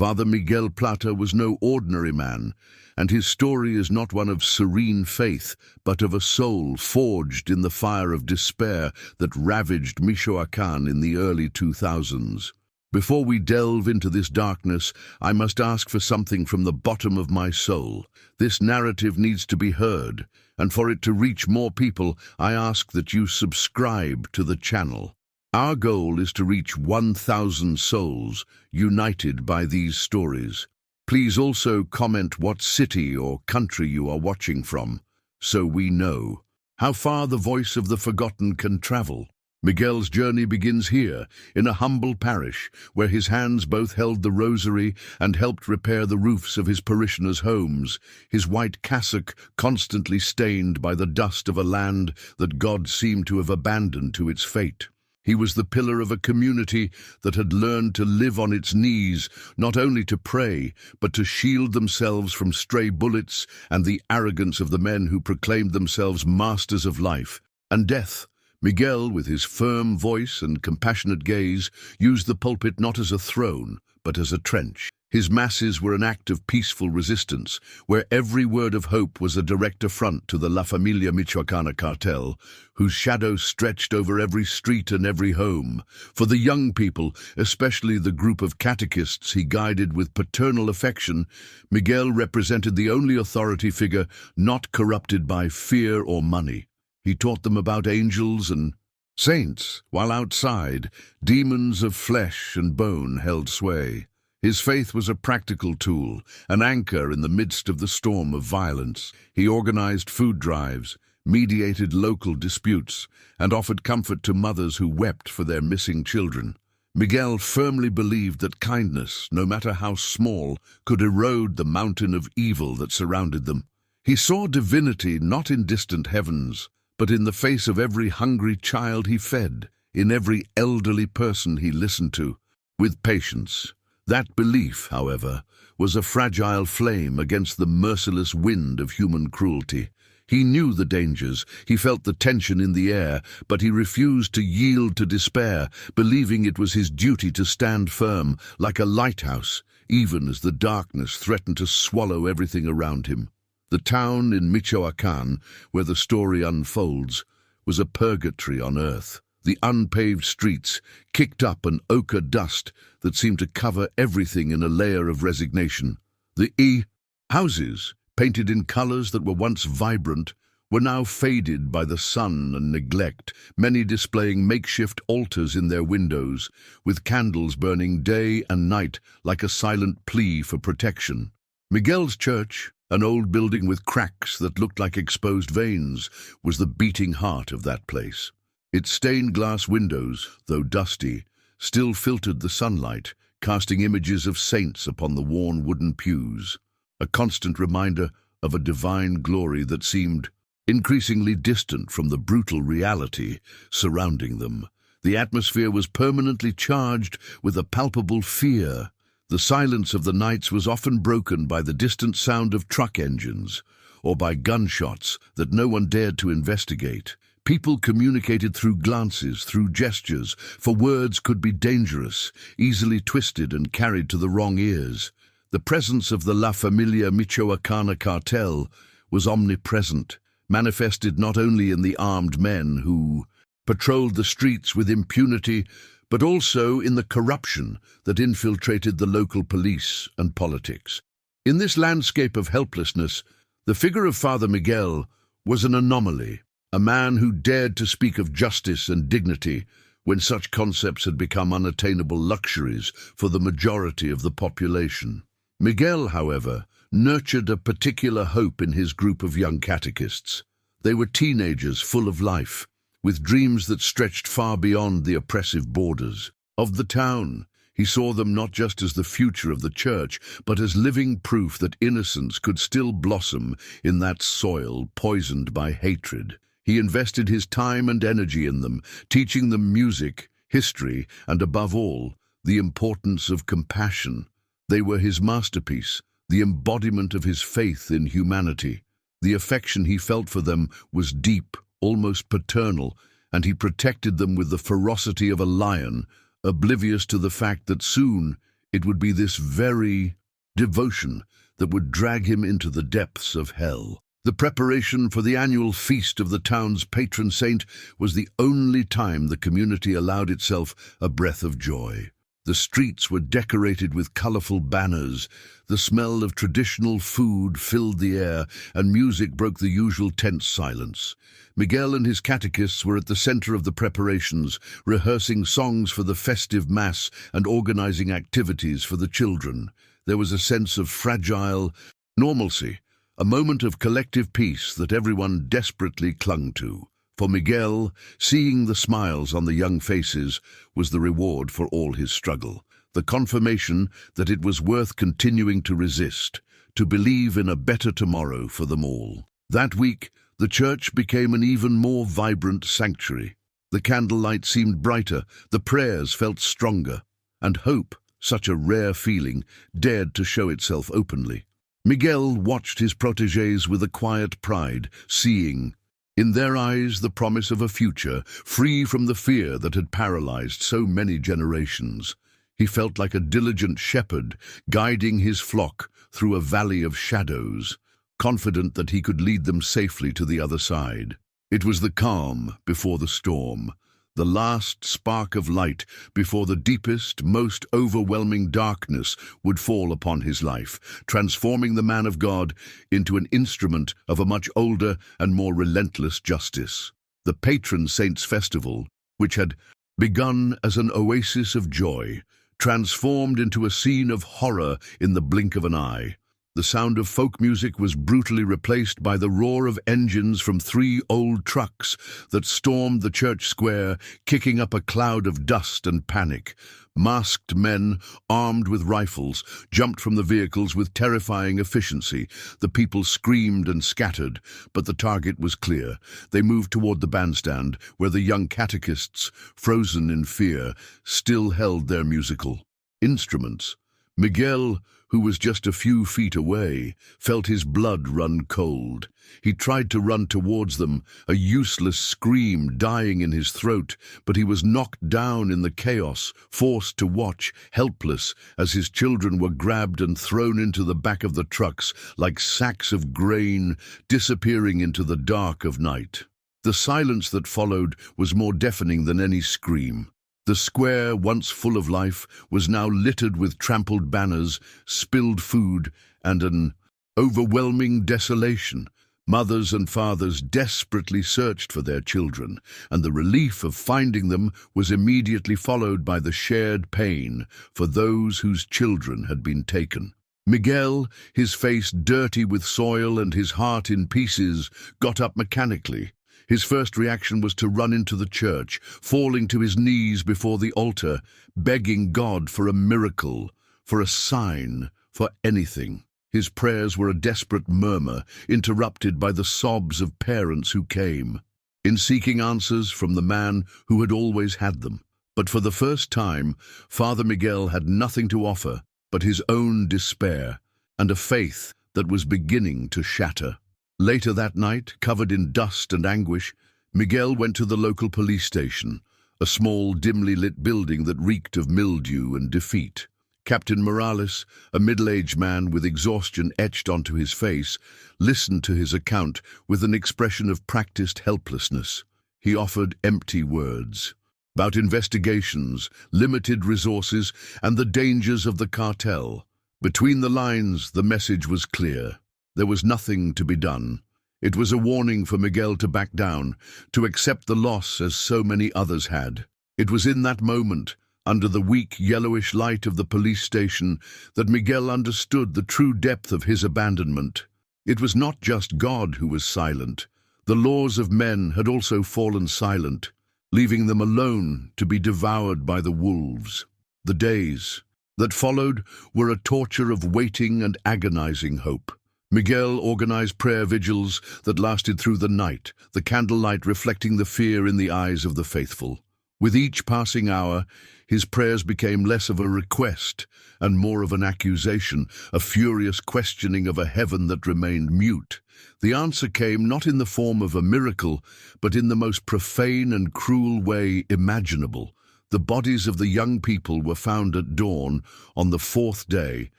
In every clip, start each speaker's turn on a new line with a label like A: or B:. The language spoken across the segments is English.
A: Father Miguel Plata was no ordinary man, and his story is not one of serene faith, but of a soul forged in the fire of despair that ravaged Michoacan in the early 2000s. Before we delve into this darkness, I must ask for something from the bottom of my soul. This narrative needs to be heard, and for it to reach more people, I ask that you subscribe to the channel. Our goal is to reach 1,000 souls united by these stories. Please also comment what city or country you are watching from, so we know how far the voice of the forgotten can travel. Miguel's journey begins here, in a humble parish, where his hands both held the rosary and helped repair the roofs of his parishioners' homes, his white cassock constantly stained by the dust of a land that God seemed to have abandoned to its fate. He was the pillar of a community that had learned to live on its knees, not only to pray, but to shield themselves from stray bullets and the arrogance of the men who proclaimed themselves masters of life and death. Miguel, with his firm voice and compassionate gaze, used the pulpit not as a throne, but as a trench. His masses were an act of peaceful resistance, where every word of hope was a direct affront to the La Familia Michoacana cartel, whose shadow stretched over every street and every home. For the young people, especially the group of catechists he guided with paternal affection, Miguel represented the only authority figure not corrupted by fear or money. He taught them about angels and saints, while outside, demons of flesh and bone held sway. His faith was a practical tool, an anchor in the midst of the storm of violence. He organized food drives, mediated local disputes, and offered comfort to mothers who wept for their missing children. Miguel firmly believed that kindness, no matter how small, could erode the mountain of evil that surrounded them. He saw divinity not in distant heavens, but in the face of every hungry child he fed, in every elderly person he listened to, with patience. That belief, however, was a fragile flame against the merciless wind of human cruelty. He knew the dangers, he felt the tension in the air, but he refused to yield to despair, believing it was his duty to stand firm, like a lighthouse, even as the darkness threatened to swallow everything around him. The town in Michoacan, where the story unfolds, was a purgatory on earth. The unpaved streets kicked up an ochre dust that seemed to cover everything in a layer of resignation. The houses, painted in colors that were once vibrant, were now faded by the sun and neglect, many displaying makeshift altars in their windows, with candles burning day and night like a silent plea for protection. Miguel's church, an old building with cracks that looked like exposed veins, was the beating heart of that place. Its stained glass windows, though dusty, still filtered the sunlight, casting images of saints upon the worn wooden pews, a constant reminder of a divine glory that seemed increasingly distant from the brutal reality surrounding them. The atmosphere was permanently charged with a palpable fear. The silence of the nights was often broken by the distant sound of truck engines, or by gunshots that no one dared to investigate. People communicated through glances, through gestures, for words could be dangerous, easily twisted and carried to the wrong ears. The presence of the La Familia Michoacana cartel was omnipresent, manifested not only in the armed men who patrolled the streets with impunity, but also in the corruption that infiltrated the local police and politics. In this landscape of helplessness, the figure of Father Miguel was an anomaly. A man who dared to speak of justice and dignity when such concepts had become unattainable luxuries for the majority of the population. Miguel, however, nurtured a particular hope in his group of young catechists. They were teenagers full of life, with dreams that stretched far beyond the oppressive borders of the town. He saw them not just as the future of the church, but as living proof that innocence could still blossom in that soil poisoned by hatred. He invested his time and energy in them, teaching them music, history, and above all, the importance of compassion. They were his masterpiece, the embodiment of his faith in humanity. The affection he felt for them was deep, almost paternal, and he protected them with the ferocity of a lion, oblivious to the fact that soon It would be this very devotion that would drag him into the depths of hell. The preparation for the annual feast of the town's patron saint was the only time the community allowed itself a breath of joy. The streets were decorated with colorful banners, the smell of traditional food filled the air, and music broke the usual tense silence. Miguel and his catechists were at the center of the preparations, rehearsing songs for the festive mass and organizing activities for the children. There was a sense of fragile normalcy, a moment of collective peace that everyone desperately clung to. For Miguel, seeing the smiles on the young faces was the reward for all his struggle, the confirmation that it was worth continuing to resist, to believe in a better tomorrow for them all. That week, the church became an even more vibrant sanctuary. The candlelight seemed brighter, the prayers felt stronger, and hope, such a rare feeling, dared to show itself openly. Miguel watched his protégés with a quiet pride, seeing in their eyes the promise of a future, free from the fear that had paralyzed so many generations. He felt like a diligent shepherd, guiding his flock through a valley of shadows, confident that he could lead them safely to the other side. It was the calm before the storm, the last spark of light before the deepest, most overwhelming darkness would fall upon his life, transforming the man of God into an instrument of a much older and more relentless justice. The patron saint's festival, which had begun as an oasis of joy, transformed into a scene of horror in the blink of an eye. The sound of folk music was brutally replaced by the roar of engines from 3 old trucks that stormed the church square, kicking up a cloud of dust and panic. Masked men, armed with rifles, jumped from the vehicles with terrifying efficiency. The people screamed and scattered, but the target was clear. They moved toward the bandstand, where the young catechists, frozen in fear, still held their musical instruments. Miguel, who was just a few feet away, felt his blood run cold. He tried to run towards them, a useless scream dying in his throat, but he was knocked down in the chaos, forced to watch, helpless, as his children were grabbed and thrown into the back of the trucks like sacks of grain, disappearing into the dark of night. The silence that followed was more deafening than any scream. The square, once full of life, was now littered with trampled banners, spilled food, and an overwhelming desolation. Mothers and fathers desperately searched for their children, and the relief of finding them was immediately followed by the shared pain for those whose children had been taken. Miguel, his face dirty with soil and his heart in pieces, got up mechanically. His first reaction was to run into the church, falling to his knees before the altar, begging God for a miracle, for a sign, for anything. His prayers were a desperate murmur, interrupted by the sobs of parents who came, in seeking answers from the man who had always had them. But for the first time, Father Miguel had nothing to offer but his own despair and a faith that was beginning to shatter. Later that night, covered in dust and anguish, Miguel went to the local police station, a small, dimly lit building that reeked of mildew and defeat. Captain Morales, a middle-aged man with exhaustion etched onto his face, listened to his account with an expression of practiced helplessness. He offered empty words about investigations, limited resources, and the dangers of the cartel. Between the lines, the message was clear. There was nothing to be done. It was a warning for Miguel to back down, to accept the loss as so many others had. It was in that moment, under the weak, yellowish light of the police station, that Miguel understood the true depth of his abandonment. It was not just God who was silent. The laws of men had also fallen silent, leaving them alone to be devoured by the wolves. The days that followed were a torture of waiting and agonizing hope. Miguel organized prayer vigils that lasted through the night, the candlelight reflecting the fear in the eyes of the faithful. With each passing hour, his prayers became less of a request and more of an accusation, a furious questioning of a heaven that remained mute. The answer came not in the form of a miracle, but in the most profane and cruel way imaginable. The bodies of the young people were found at dawn on the fourth day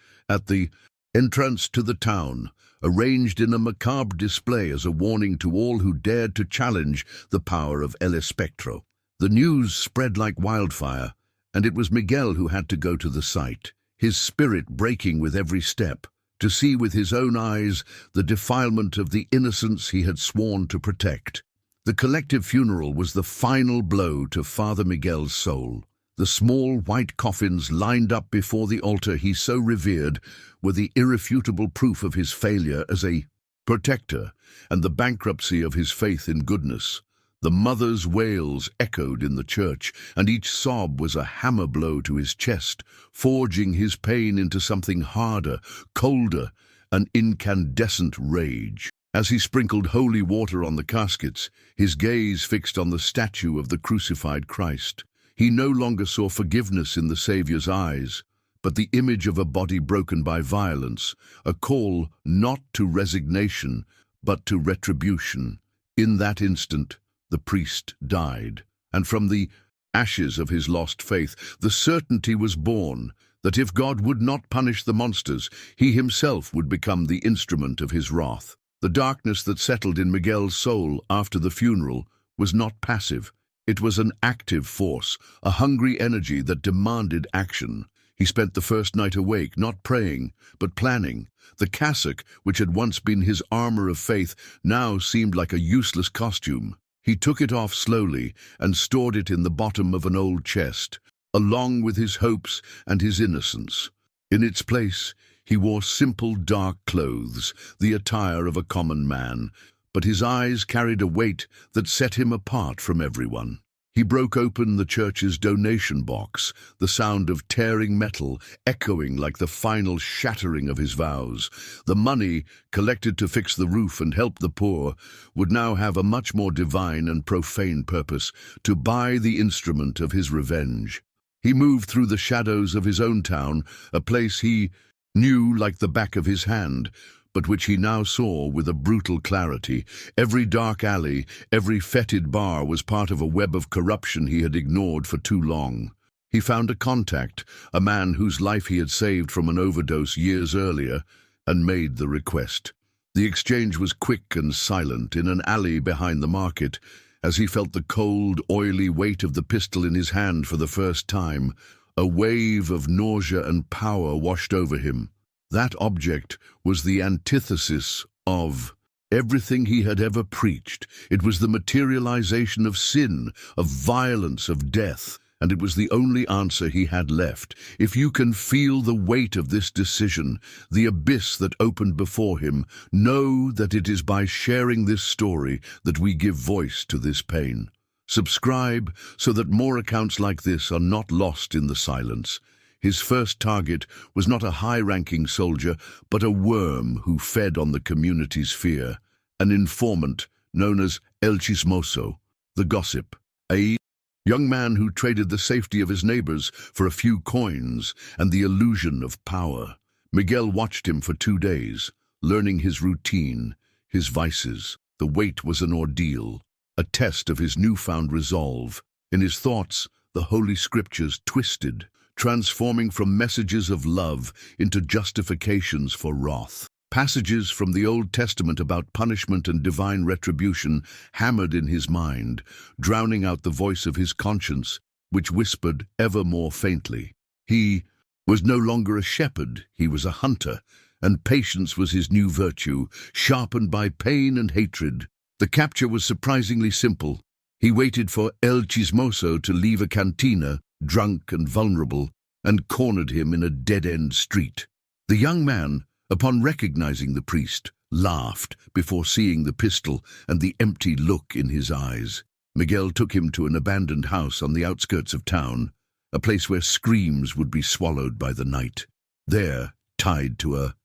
A: at the entrance to the town, arranged in a macabre display as a warning to all who dared to challenge the power of El Espectro. The news spread like wildfire, and it was Miguel who had to go to the site, his spirit breaking with every step, to see with his own eyes the defilement of the innocence he had sworn to protect. The collective funeral was the final blow to Father Miguel's soul. The small white coffins lined up before the altar he so revered were the irrefutable proof of his failure as a protector and the bankruptcy of his faith in goodness. The mother's wails echoed in the church, and each sob was a hammer blow to his chest, forging his pain into something harder, colder, an incandescent rage. As he sprinkled holy water on the caskets, his gaze fixed on the statue of the crucified Christ. He no longer saw forgiveness in the Saviour's eyes, but the image of a body broken by violence, a call not to resignation, but to retribution. In that instant, the priest died, and from the ashes of his lost faith, the certainty was born that if God would not punish the monsters, he himself would become the instrument of his wrath. The darkness that settled in Miguel's soul after the funeral was not passive. It was an active force, a hungry energy that demanded action. He spent the first night awake, not praying, but planning. The cassock, which had once been his armor of faith, now seemed like a useless costume. He took it off slowly and stored it in the bottom of an old chest, along with his hopes and his innocence. In its place, he wore simple dark clothes, the attire of a common man, but his eyes carried a weight that set him apart from everyone. He broke open the church's donation box, the sound of tearing metal echoing like the final shattering of his vows. The money, collected to fix the roof and help the poor, would now have a much more divine and profane purpose, to buy the instrument of his revenge. He moved through the shadows of his own town, a place he knew like the back of his hand, but which he now saw with a brutal clarity. Every dark alley, every fetid bar was part of a web of corruption he had ignored for too long. He found a contact, a man whose life he had saved from an overdose years earlier, and made the request. The exchange was quick and silent in an alley behind the market. As he felt the cold, oily weight of the pistol in his hand for the first time, a wave of nausea and power washed over him. That object was the antithesis of everything he had ever preached. It was the materialization of sin, of violence, of death, and it was the only answer he had left. If you can feel the weight of this decision, the abyss that opened before him, know that it is by sharing this story that we give voice to this pain. Subscribe so that more accounts like this are not lost in the silence. His first target was not a high-ranking soldier, but a worm who fed on the community's fear, an informant known as El Chismoso, the gossip, a young man who traded the safety of his neighbors for a few coins and the illusion of power. Miguel watched him for 2 days, learning his routine, his vices. The wait was an ordeal, a test of his newfound resolve. In his thoughts, the Holy Scriptures twisted, transforming from messages of love into justifications for wrath. Passages from the Old Testament about punishment and divine retribution hammered in his mind, drowning out the voice of his conscience, which whispered ever more faintly. He was no longer a shepherd, he was a hunter, and patience was his new virtue, sharpened by pain and hatred. The capture was surprisingly simple. He waited for El Chismoso to leave a cantina, drunk and vulnerable, and cornered him in a dead-end street. The young man, upon recognizing the priest, laughed before seeing the pistol and the empty look in his eyes. Miguel took him to an abandoned house on the outskirts of town, a place where screams would be swallowed by the night. There, tied to a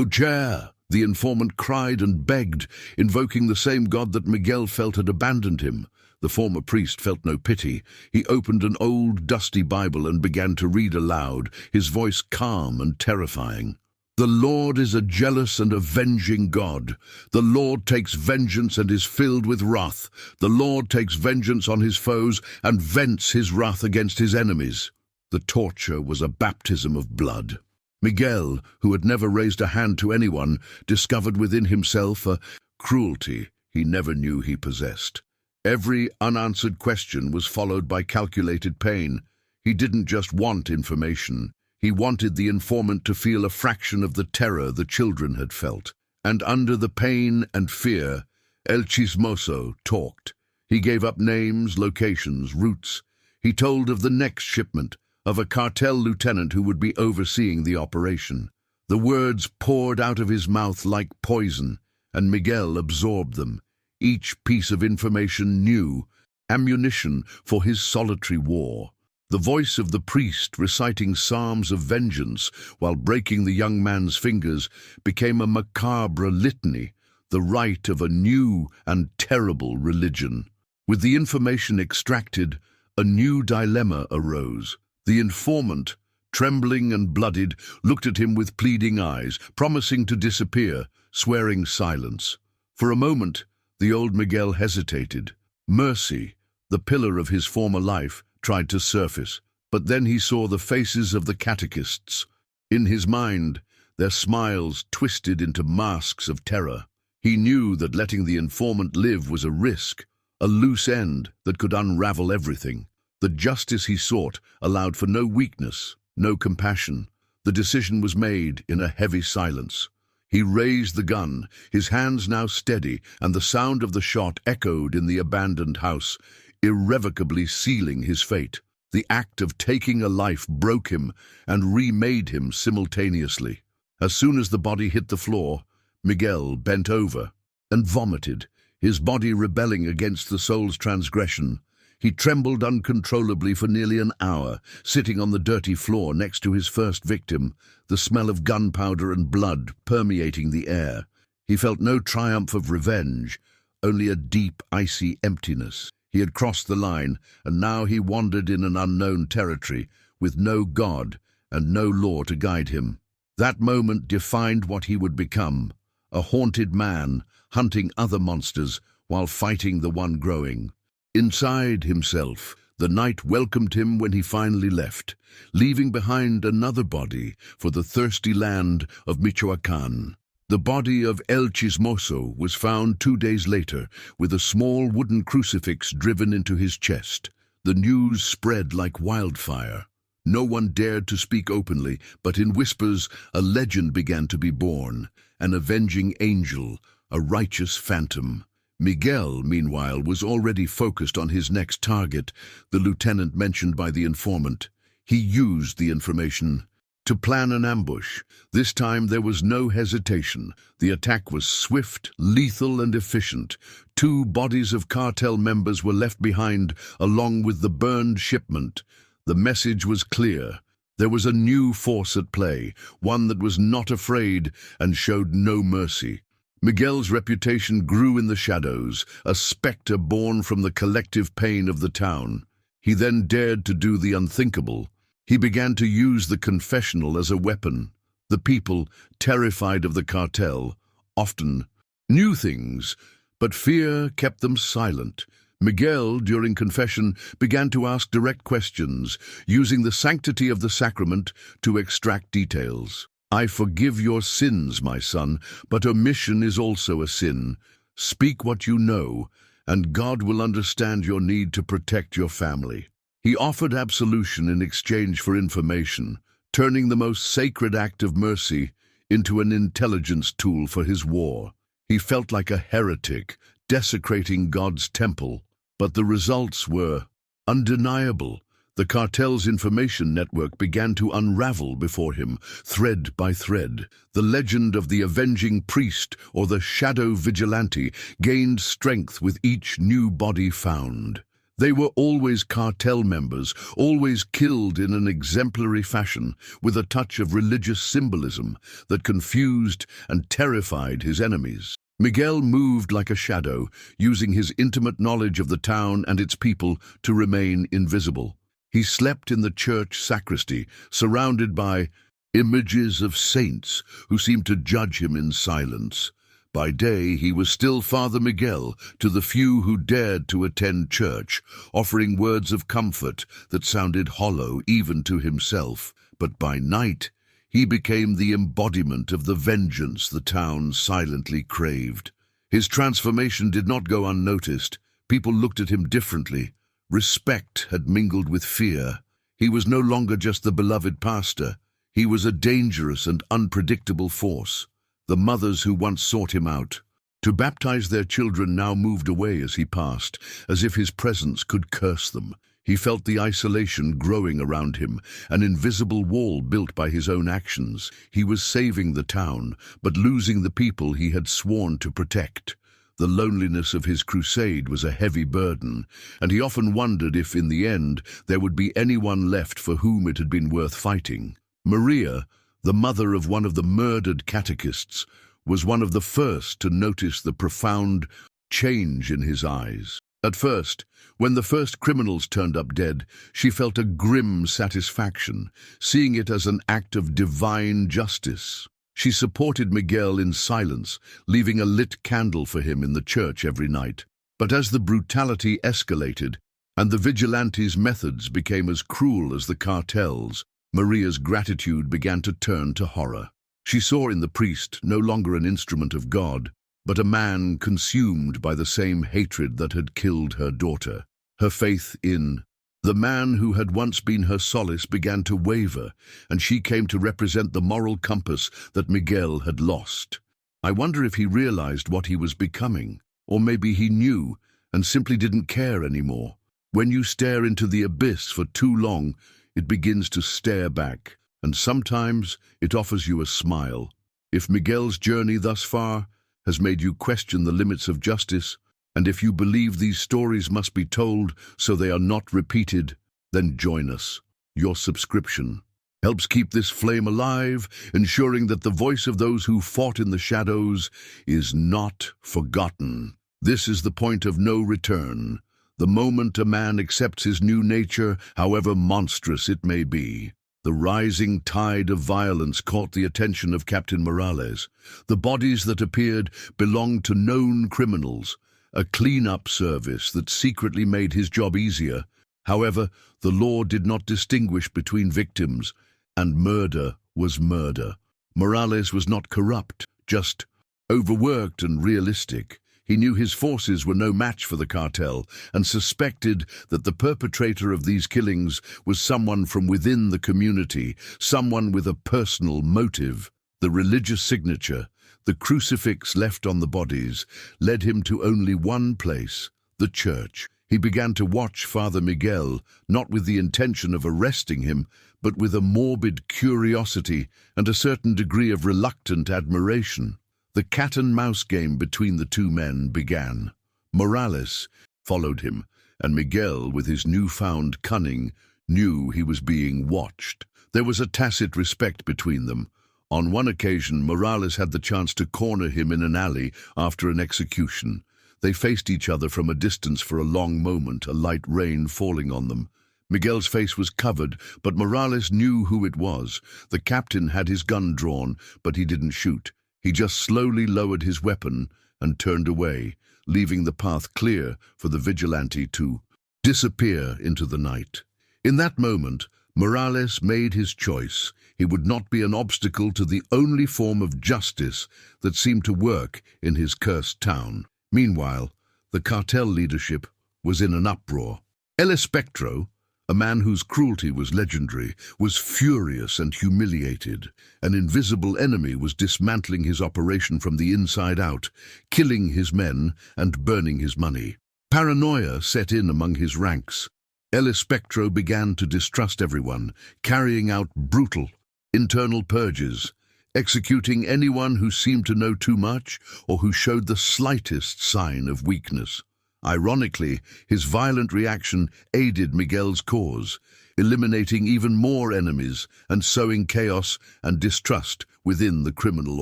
A: chair, the informant cried and begged, invoking the same God that Miguel felt had abandoned him. The former priest felt no pity. He opened an old, dusty Bible and began to read aloud, his voice calm and terrifying. The Lord is a jealous and avenging God. The Lord takes vengeance and is filled with wrath. The Lord takes vengeance on his foes and vents his wrath against his enemies. The torture was a baptism of blood. Miguel, who had never raised a hand to anyone, discovered within himself a cruelty he never knew he possessed. Every unanswered question was followed by calculated pain. He didn't just want information. He wanted the informant to feel a fraction of the terror the children had felt. And under the pain and fear, El Chismoso talked. He gave up names, locations, routes. He told of the next shipment, of a cartel lieutenant who would be overseeing the operation. The words poured out of his mouth like poison, and Miguel absorbed them. Each piece of information new, ammunition for his solitary war. The voice of the priest reciting psalms of vengeance while breaking the young man's fingers became a macabre litany, the rite of a new and terrible religion. With the information extracted, a new dilemma arose. The informant, trembling and bloodied, looked at him with pleading eyes, promising to disappear, swearing silence. For a moment, the old Miguel hesitated. Mercy, the pillar of his former life, tried to surface, but then he saw the faces of the catechists. In his mind, their smiles twisted into masks of terror. He knew that letting the informant live was a risk, a loose end that could unravel everything. The justice he sought allowed for no weakness, no compassion. The decision was made in a heavy silence. He raised the gun, his hands now steady, and the sound of the shot echoed in the abandoned house, irrevocably sealing his fate. The act of taking a life broke him and remade him simultaneously. As soon as the body hit the floor, Miguel bent over and vomited, his body rebelling against the soul's transgression. He trembled uncontrollably for nearly an hour, sitting on the dirty floor next to his first victim, the smell of gunpowder and blood permeating the air. He felt no triumph of revenge, only a deep, icy emptiness. He had crossed the line, and now he wandered in an unknown territory, with no God and no law to guide him. That moment defined what he would become, a haunted man, hunting other monsters while fighting the one growing. Inside himself, the night welcomed him when he finally left, leaving behind another body for the thirsty land of Michoacan. The body of El Chismoso was found 2 days later, with a small wooden crucifix driven into his chest. The news spread like wildfire. No one dared to speak openly, but in whispers a legend began to be born, an avenging angel, a righteous phantom. Miguel, meanwhile, was already focused on his next target, the lieutenant mentioned by the informant. He used the information to plan an ambush. This time there was no hesitation. The attack was swift, lethal, and efficient. 2 bodies of cartel members were left behind, along with the burned shipment. The message was clear. There was a new force at play, one that was not afraid and showed no mercy. Miguel's reputation grew in the shadows, a spectre born from the collective pain of the town. He then dared to do the unthinkable. He began to use the confessional as a weapon. The people, terrified of the cartel, often knew things, but fear kept them silent. Miguel, during confession, began to ask direct questions, using the sanctity of the sacrament to extract details. I forgive your sins, my son, but omission is also a sin. Speak what you know, and God will understand your need to protect your family. He offered absolution in exchange for information, turning the most sacred act of mercy into an intelligence tool for his war. He felt like a heretic, desecrating God's temple, but the results were undeniable. The cartel's information network began to unravel before him, thread by thread. The legend of the avenging priest or the shadow vigilante gained strength with each new body found. They were always cartel members, always killed in an exemplary fashion, with a touch of religious symbolism that confused and terrified his enemies. Miguel moved like a shadow, using his intimate knowledge of the town and its people to remain invisible. He slept in the church sacristy, surrounded by images of saints who seemed to judge him in silence. By day he was still Father Miguel to the few who dared to attend church, offering words of comfort that sounded hollow even to himself. But by night he became the embodiment of the vengeance the town silently craved. His transformation did not go unnoticed. People looked at him differently. Respect had mingled with fear. He was no longer just the beloved pastor. He was a dangerous and unpredictable force. The mothers who once sought him out to baptize their children now moved away as he passed, as if his presence could curse them. He felt the isolation growing around him, an invisible wall built by his own actions. He was saving the town, but losing the people he had sworn to protect. The loneliness of his crusade was a heavy burden, and he often wondered if, in the end, there would be anyone left for whom it had been worth fighting. Maria, the mother of one of the murdered catechists, was one of the first to notice the profound change in his eyes. At first, when the first criminals turned up dead, she felt a grim satisfaction, seeing it as an act of divine justice. She supported Miguel in silence, leaving a lit candle for him in the church every night. But as the brutality escalated, and the vigilantes' methods became as cruel as the cartels, Maria's gratitude began to turn to horror. She saw in the priest no longer an instrument of God, but a man consumed by the same hatred that had killed her daughter. Her faith in the man who had once been her solace began to waver, and she came to represent the moral compass that Miguel had lost. I wonder if he realized what he was becoming, or maybe he knew and simply didn't care anymore. When you stare into the abyss for too long, it begins to stare back, and sometimes it offers you a smile. If Miguel's journey thus far has made you question the limits of justice, and if you believe these stories must be told so they are not repeated, then join us. Your subscription helps keep this flame alive, ensuring that the voice of those who fought in the shadows is not forgotten. This is the point of no return, the moment a man accepts his new nature, however monstrous it may be. The rising tide of violence caught the attention of Captain Morales. The bodies that appeared belonged to known criminals, a clean-up service that secretly made his job easier. However, the law did not distinguish between victims, and murder was murder. Morales was not corrupt, just overworked and realistic. He knew his forces were no match for the cartel and suspected that the perpetrator of these killings was someone from within the community, someone with a personal motive. The religious signature, the crucifix left on the bodies, led him to only one place, the church. He began to watch Father Miguel, not with the intention of arresting him, but with a morbid curiosity and a certain degree of reluctant admiration. The cat-and-mouse game between the two men began. Morales followed him, and Miguel, with his newfound cunning, knew he was being watched. There was a tacit respect between them. On one occasion, Morales had the chance to corner him in an alley after an execution. They faced each other from a distance for a long moment, a light rain falling on them. Miguel's face was covered, but Morales knew who it was. The captain had his gun drawn, but he didn't shoot. He just slowly lowered his weapon and turned away, leaving the path clear for the vigilante to disappear into the night. In that moment, Morales made his choice. He would not be an obstacle to the only form of justice that seemed to work in his cursed town. Meanwhile, the cartel leadership was in an uproar. El Espectro, a man whose cruelty was legendary, was furious and humiliated. An invisible enemy was dismantling his operation from the inside out, killing his men and burning his money. Paranoia set in among his ranks. El Espectro began to distrust everyone, carrying out brutal internal purges, executing anyone who seemed to know too much or who showed the slightest sign of weakness. Ironically, his violent reaction aided Miguel's cause, eliminating even more enemies and sowing chaos and distrust within the criminal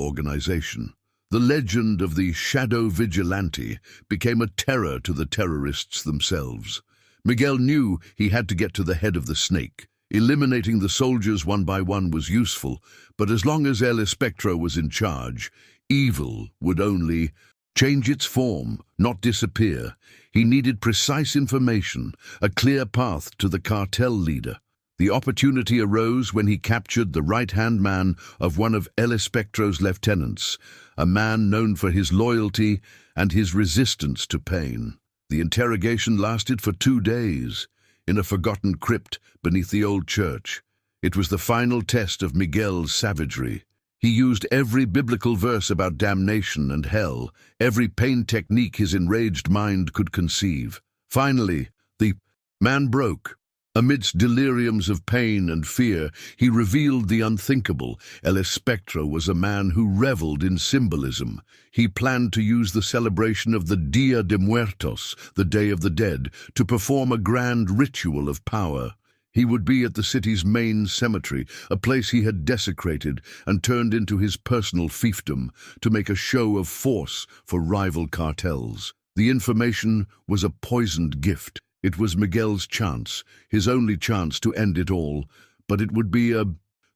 A: organization. The legend of the shadow vigilante became a terror to the terrorists themselves. Miguel knew he had to get to the head of the snake. Eliminating the soldiers one by one was useful, but as long as El Espectro was in charge, evil would only change its form, not disappear. He needed precise information, a clear path to the cartel leader. The opportunity arose when he captured the right-hand man of one of El Espectro's lieutenants, a man known for his loyalty and his resistance to pain. The interrogation lasted for 2 days, in a forgotten crypt beneath the old church. It was the final test of Miguel's savagery. He used every biblical verse about damnation and hell, every pain technique his enraged mind could conceive. Finally, the man broke. Amidst deliriums of pain and fear, he revealed the unthinkable. El Espectro was a man who reveled in symbolism. He planned to use the celebration of the Dia de Muertos, the Day of the Dead, to perform a grand ritual of power. He would be at the city's main cemetery, a place he had desecrated and turned into his personal fiefdom, to make a show of force for rival cartels. The information was a poisoned gift. It was Miguel's chance, his only chance to end it all, but it would be a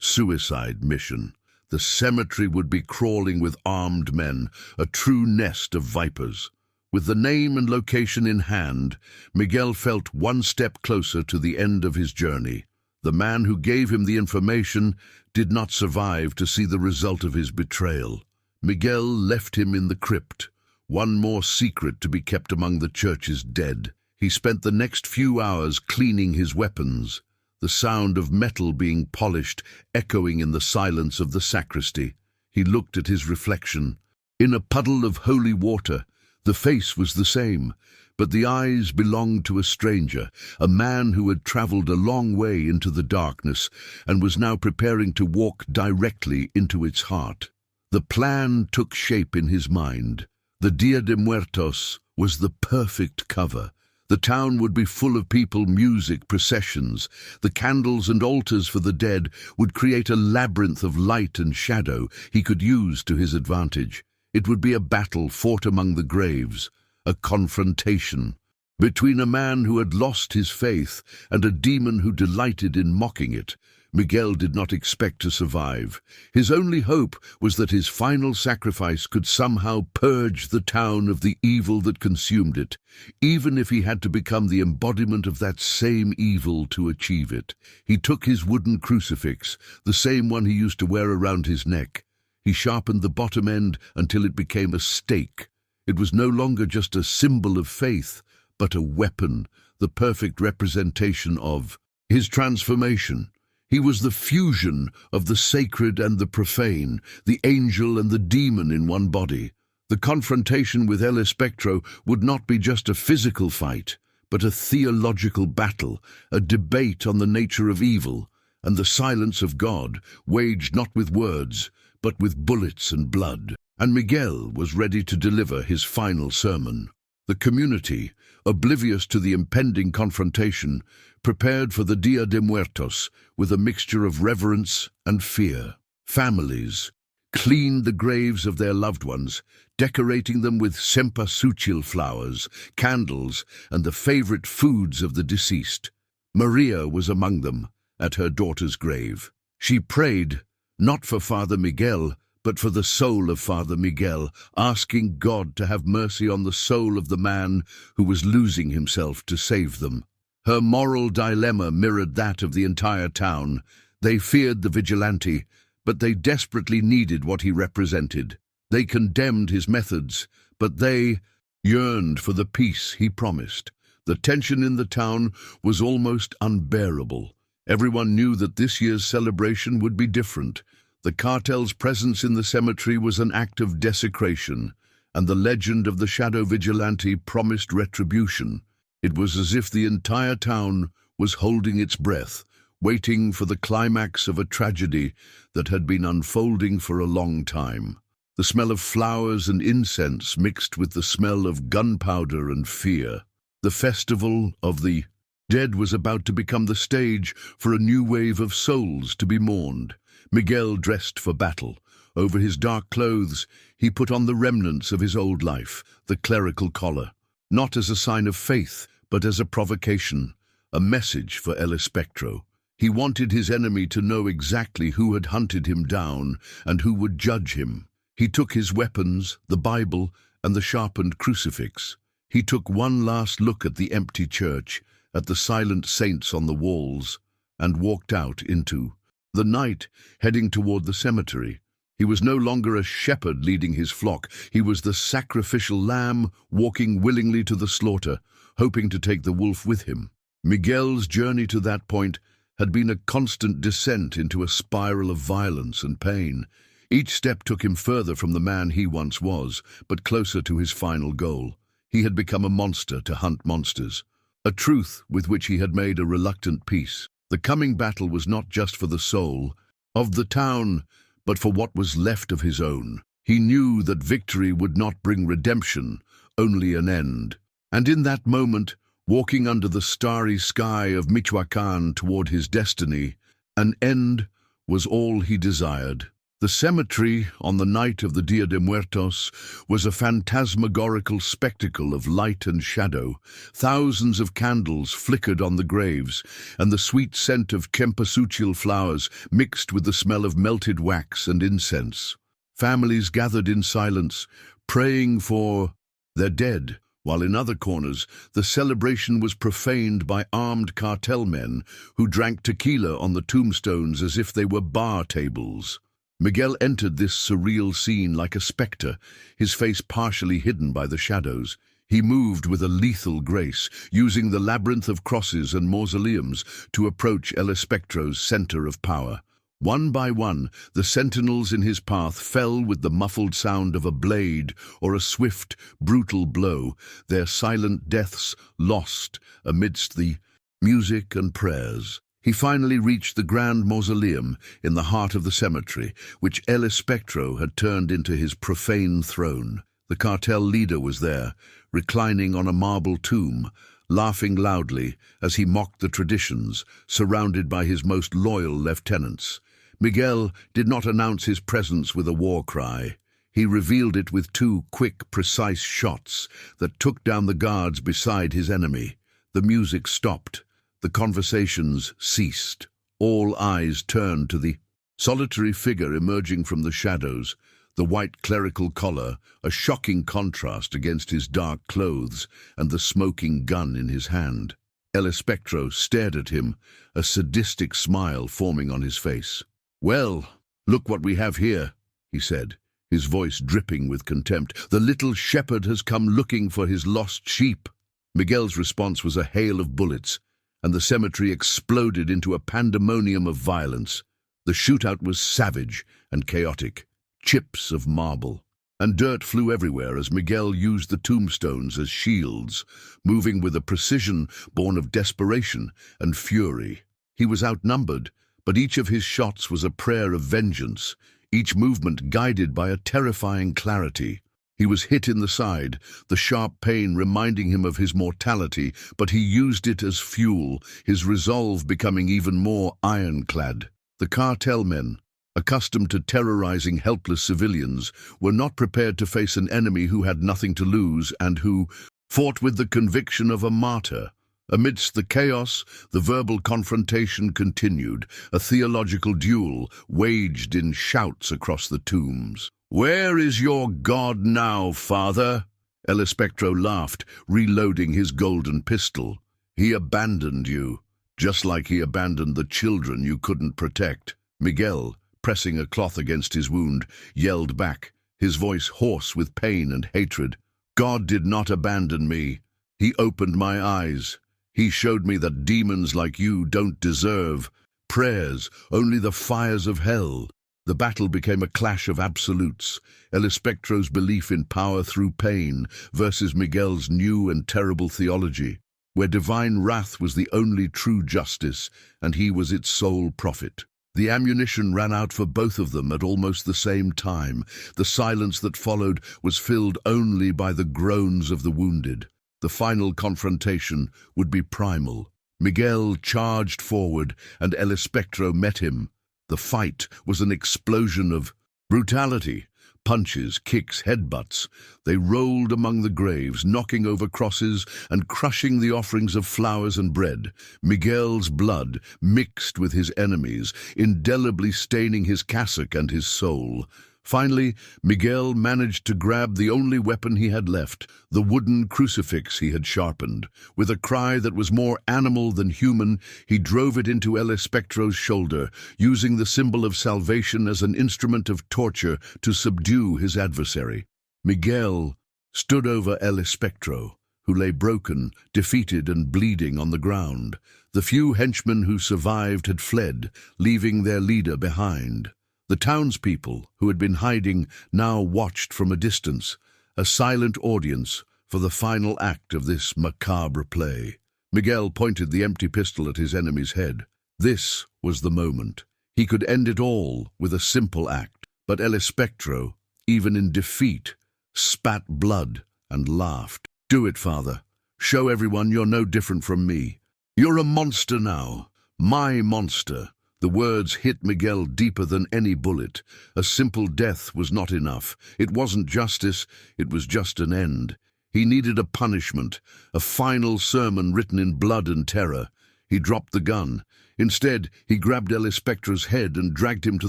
A: suicide mission. The cemetery would be crawling with armed men, a true nest of vipers. With the name and location in hand, Miguel felt one step closer to the end of his journey. The man who gave him the information did not survive to see the result of his betrayal. Miguel left him in the crypt, one more secret to be kept among the church's dead. He spent the next few hours cleaning his weapons, the sound of metal being polished echoing in the silence of the sacristy. He looked at his reflection. In a puddle of holy water, the face was the same, but the eyes belonged to a stranger, a man who had traveled a long way into the darkness and was now preparing to walk directly into its heart. The plan took shape in his mind. The Dia de Muertos was the perfect cover. The town would be full of people, music, processions. The candles and altars for the dead would create a labyrinth of light and shadow he could use to his advantage. It would be a battle fought among the graves, a confrontation between a man who had lost his faith and a demon who delighted in mocking it. Miguel did not expect to survive. His only hope was that his final sacrifice could somehow purge the town of the evil that consumed it, even if he had to become the embodiment of that same evil to achieve it. He took his wooden crucifix, the same one he used to wear around his neck. He sharpened the bottom end until it became a stake. It was no longer just a symbol of faith, but a weapon, the perfect representation of his transformation. He was the fusion of the sacred and the profane, the angel and the demon in one body. The confrontation with El Espectro would not be just a physical fight, but a theological battle, a debate on the nature of evil and the silence of God, waged not with words, but with bullets and blood. And Miguel was ready to deliver his final sermon. The community, oblivious to the impending confrontation, prepared for the Dia de Muertos with a mixture of reverence and fear. Families cleaned the graves of their loved ones, decorating them with cempasúchil flowers, candles, and the favorite foods of the deceased. Maria was among them, at her daughter's grave. She prayed, not for Father Miguel, but for the soul of Father Miguel, asking God to have mercy on the soul of the man who was losing himself to save them. Her moral dilemma mirrored that of the entire town. They feared the vigilante, but they desperately needed what he represented. They condemned his methods, but they yearned for the peace he promised. The tension in the town was almost unbearable. Everyone knew that this year's celebration would be different. The cartel's presence in the cemetery was an act of desecration, and the legend of the shadow vigilante promised retribution. It was as if the entire town was holding its breath, waiting for the climax of a tragedy that had been unfolding for a long time. The smell of flowers and incense mixed with the smell of gunpowder and fear. The festival of the dead was about to become the stage for a new wave of souls to be mourned. Miguel dressed for battle. Over his dark clothes, he put on the remnants of his old life, the clerical collar, not as a sign of faith, but as a provocation, a message for El Espectro. He wanted his enemy to know exactly who had hunted him down and who would judge him. He took his weapons, the Bible, and the sharpened crucifix. He took one last look at the empty church, at the silent saints on the walls, and walked out into the night, heading toward the cemetery. He was no longer a shepherd leading his flock. He was the sacrificial lamb walking willingly to the slaughter, hoping to take the wolf with him. Miguel's journey to that point had been a constant descent into a spiral of violence and pain. Each step took him further from the man he once was, but closer to his final goal. He had become a monster to hunt monsters, a truth with which he had made a reluctant peace. The coming battle was not just for the soul of the town, but for what was left of his own. He knew that victory would not bring redemption, only an end. And in that moment, walking under the starry sky of Michoacán toward his destiny, an end was all he desired. The cemetery, on the night of the Dia de Muertos, was a phantasmagorical spectacle of light and shadow. Thousands of candles flickered on the graves, and the sweet scent of cempasúchil flowers mixed with the smell of melted wax and incense. Families gathered in silence, praying for their dead, while in other corners the celebration was profaned by armed cartel men who drank tequila on the tombstones as if they were bar tables. Miguel entered this surreal scene like a spectre, his face partially hidden by the shadows. He moved with a lethal grace, using the labyrinth of crosses and mausoleums to approach El Espectro's center of power. One by one, the sentinels in his path fell with the muffled sound of a blade or a swift, brutal blow, their silent deaths lost amidst the music and prayers. He finally reached the grand mausoleum in the heart of the cemetery, which El Espectro had turned into his profane throne. The cartel leader was there, reclining on a marble tomb, laughing loudly as he mocked the traditions, surrounded by his most loyal lieutenants. Miguel did not announce his presence with a war cry. He revealed it with two quick, precise shots that took down the guards beside his enemy. The music stopped. The conversations ceased. All eyes turned to the solitary figure emerging from the shadows, the white clerical collar, a shocking contrast against his dark clothes, and the smoking gun in his hand. El Espectro stared at him, a sadistic smile forming on his face. "Well, look what we have here," he said, his voice dripping with contempt. "The little shepherd has come looking for his lost sheep." Miguel's response was a hail of bullets, and the cemetery exploded into a pandemonium of violence. The shootout was savage and chaotic. Chips of marble and dirt flew everywhere as Miguel used the tombstones as shields, moving with a precision born of desperation and fury. He was outnumbered, but each of his shots was a prayer of vengeance, each movement guided by a terrifying clarity. He was hit in the side, the sharp pain reminding him of his mortality, but he used it as fuel, his resolve becoming even more ironclad. The cartel men, accustomed to terrorizing helpless civilians, were not prepared to face an enemy who had nothing to lose and who fought with the conviction of a martyr. Amidst the chaos, the verbal confrontation continued, a theological duel waged in shouts across the tombs. "Where is your God now, Father?" El Espectro laughed, reloading his golden pistol. "He abandoned you, just like he abandoned the children you couldn't protect." Miguel, pressing a cloth against his wound, yelled back, his voice hoarse with pain and hatred. "God did not abandon me. He opened my eyes. He showed me that demons like you don't deserve prayers, only the fires of hell." The battle became a clash of absolutes, El Espectro's belief in power through pain versus Miguel's new and terrible theology, where divine wrath was the only true justice and he was its sole prophet. The ammunition ran out for both of them at almost the same time. The silence that followed was filled only by the groans of the wounded. The final confrontation would be primal. Miguel charged forward and El Espectro met him. The fight was an explosion of Brutality, punches, kicks, headbutts. They rolled among the graves, knocking over crosses and crushing the offerings of flowers and bread. Miguel's blood mixed with his enemies, indelibly staining his cassock and his soul. Finally, Miguel managed to grab the only weapon he had left, the wooden crucifix he had sharpened. With a cry that was more animal than human, he drove it into El Espectro's shoulder, using the symbol of salvation as an instrument of torture to subdue his adversary. Miguel stood over El Espectro, who lay broken, defeated and bleeding on the ground. The few henchmen who survived had fled, leaving their leader behind. The townspeople, who had been hiding, now watched from a distance, a silent audience for the final act of this macabre play. Miguel pointed the empty pistol at his enemy's head. This was the moment. He could end it all with a simple act. But El Espectro, even in defeat, spat blood and laughed. "Do it, Father. Show everyone you're no different from me. You're a monster now. My monster." The words hit Miguel deeper than any bullet. A simple death was not enough. It wasn't justice, it was just an end. He needed a punishment, a final sermon written in blood and terror. He dropped the gun. Instead, he grabbed El Espectro's head and dragged him to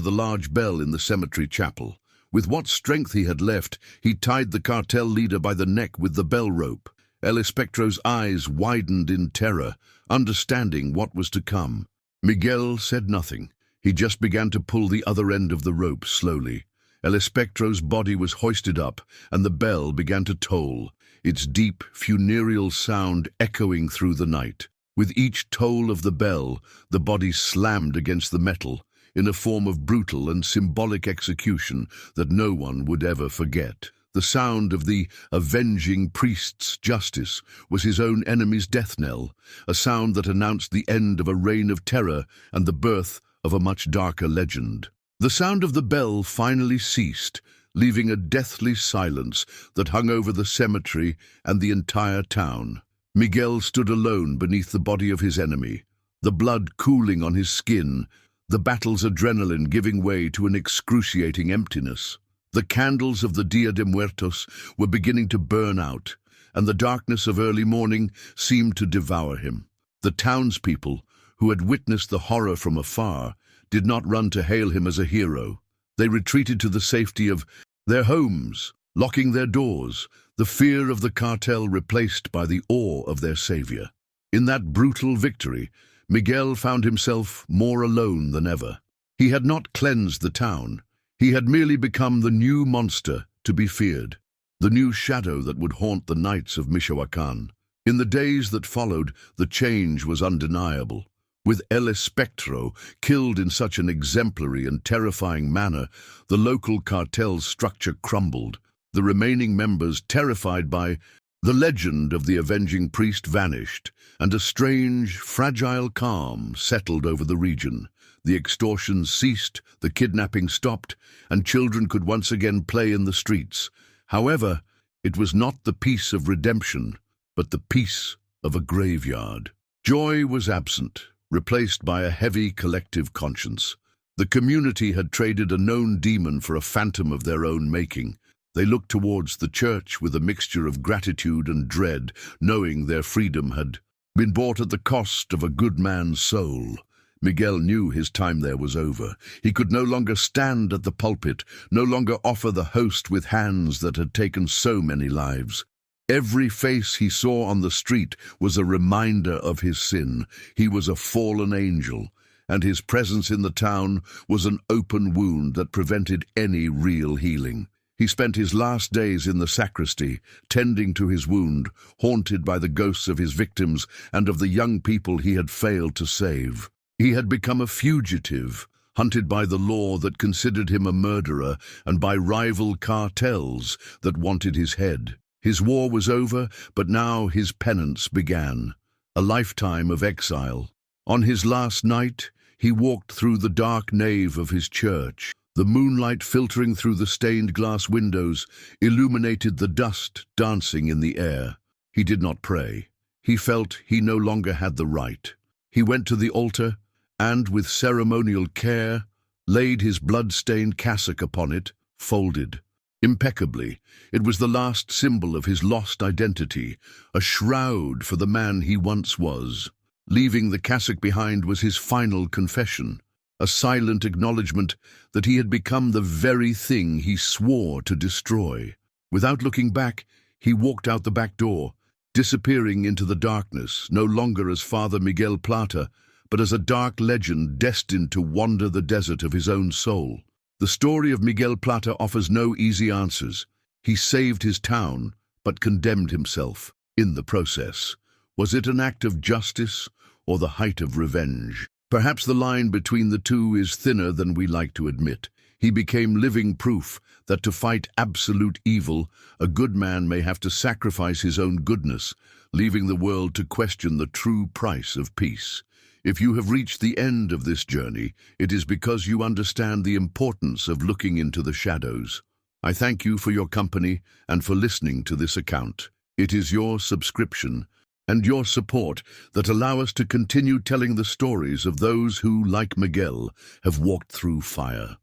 A: the large bell in the cemetery chapel. With what strength he had left, he tied the cartel leader by the neck with the bell rope. El Espectro's eyes widened in terror, understanding what was to come. Miguel said nothing. He just began to pull the other end of the rope slowly. El Espectro's body was hoisted up, and the bell began to toll, its deep, funereal sound echoing through the night. With each toll of the bell, the body slammed against the metal, in a form of brutal and symbolic execution that no one would ever forget. The sound of the avenging priest's justice was his own enemy's death knell, a sound that announced the end of a reign of terror and the birth of a much darker legend. The sound of the bell finally ceased, leaving a deathly silence that hung over the cemetery and the entire town. Miguel stood alone beneath the body of his enemy, the blood cooling on his skin, the battle's adrenaline giving way to an excruciating emptiness. The candles of the Dia de Muertos were beginning to burn out, and the darkness of early morning seemed to devour him. The townspeople, who had witnessed the horror from afar, did not run to hail him as a hero. They retreated to the safety of their homes, locking their doors, the fear of the cartel replaced by the awe of their savior. In that brutal victory, Miguel found himself more alone than ever. He had not cleansed the town. He had merely become the new monster to be feared, the new shadow that would haunt the nights of Michoacán. In the days that followed, the change was undeniable. With El Espectro killed in such an exemplary and terrifying manner, the local cartel's structure crumbled. The remaining members, terrified by the legend of the avenging priest, vanished, and a strange, fragile calm settled over the region. The extortions ceased, the kidnapping stopped, and children could once again play in the streets. However, it was not the peace of redemption, but the peace of a graveyard. Joy was absent, replaced by a heavy collective conscience. The community had traded a known demon for a phantom of their own making. They looked towards the church with a mixture of gratitude and dread, knowing their freedom had been bought at the cost of a good man's soul. Miguel knew his time there was over. He could no longer stand at the pulpit, no longer offer the host with hands that had taken so many lives. Every face he saw on the street was a reminder of his sin. He was a fallen angel, and his presence in the town was an open wound that prevented any real healing. He spent his last days in the sacristy, tending to his wound, haunted by the ghosts of his victims and of the young people he had failed to save. He had become a fugitive, hunted by the law that considered him a murderer and by rival cartels that wanted his head. His war was over, but now his penance began, a lifetime of exile. On his last night, he walked through the dark nave of his church. The moonlight filtering through the stained glass windows illuminated the dust dancing in the air. He did not pray. He felt he no longer had the right. He went to the altar and, with ceremonial care, laid his blood-stained cassock upon it, folded. Impeccably, it was the last symbol of his lost identity, a shroud for the man he once was. Leaving the cassock behind was his final confession, a silent acknowledgement that he had become the very thing he swore to destroy. Without looking back, he walked out the back door, disappearing into the darkness, no longer as Father Miguel Plata, but as a dark legend destined to wander the desert of his own soul. The story of Miguel Plata offers no easy answers. He saved his town, but condemned himself in the process. Was it an act of justice or the height of revenge? Perhaps the line between the two is thinner than we like to admit. He became living proof that to fight absolute evil, a good man may have to sacrifice his own goodness, leaving the world to question the true price of peace. If you have reached the end of this journey, it is because you understand the importance of looking into the shadows. I thank you for your company and for listening to this account. It is your subscription and your support that allow us to continue telling the stories of those who, like Miguel, have walked through fire.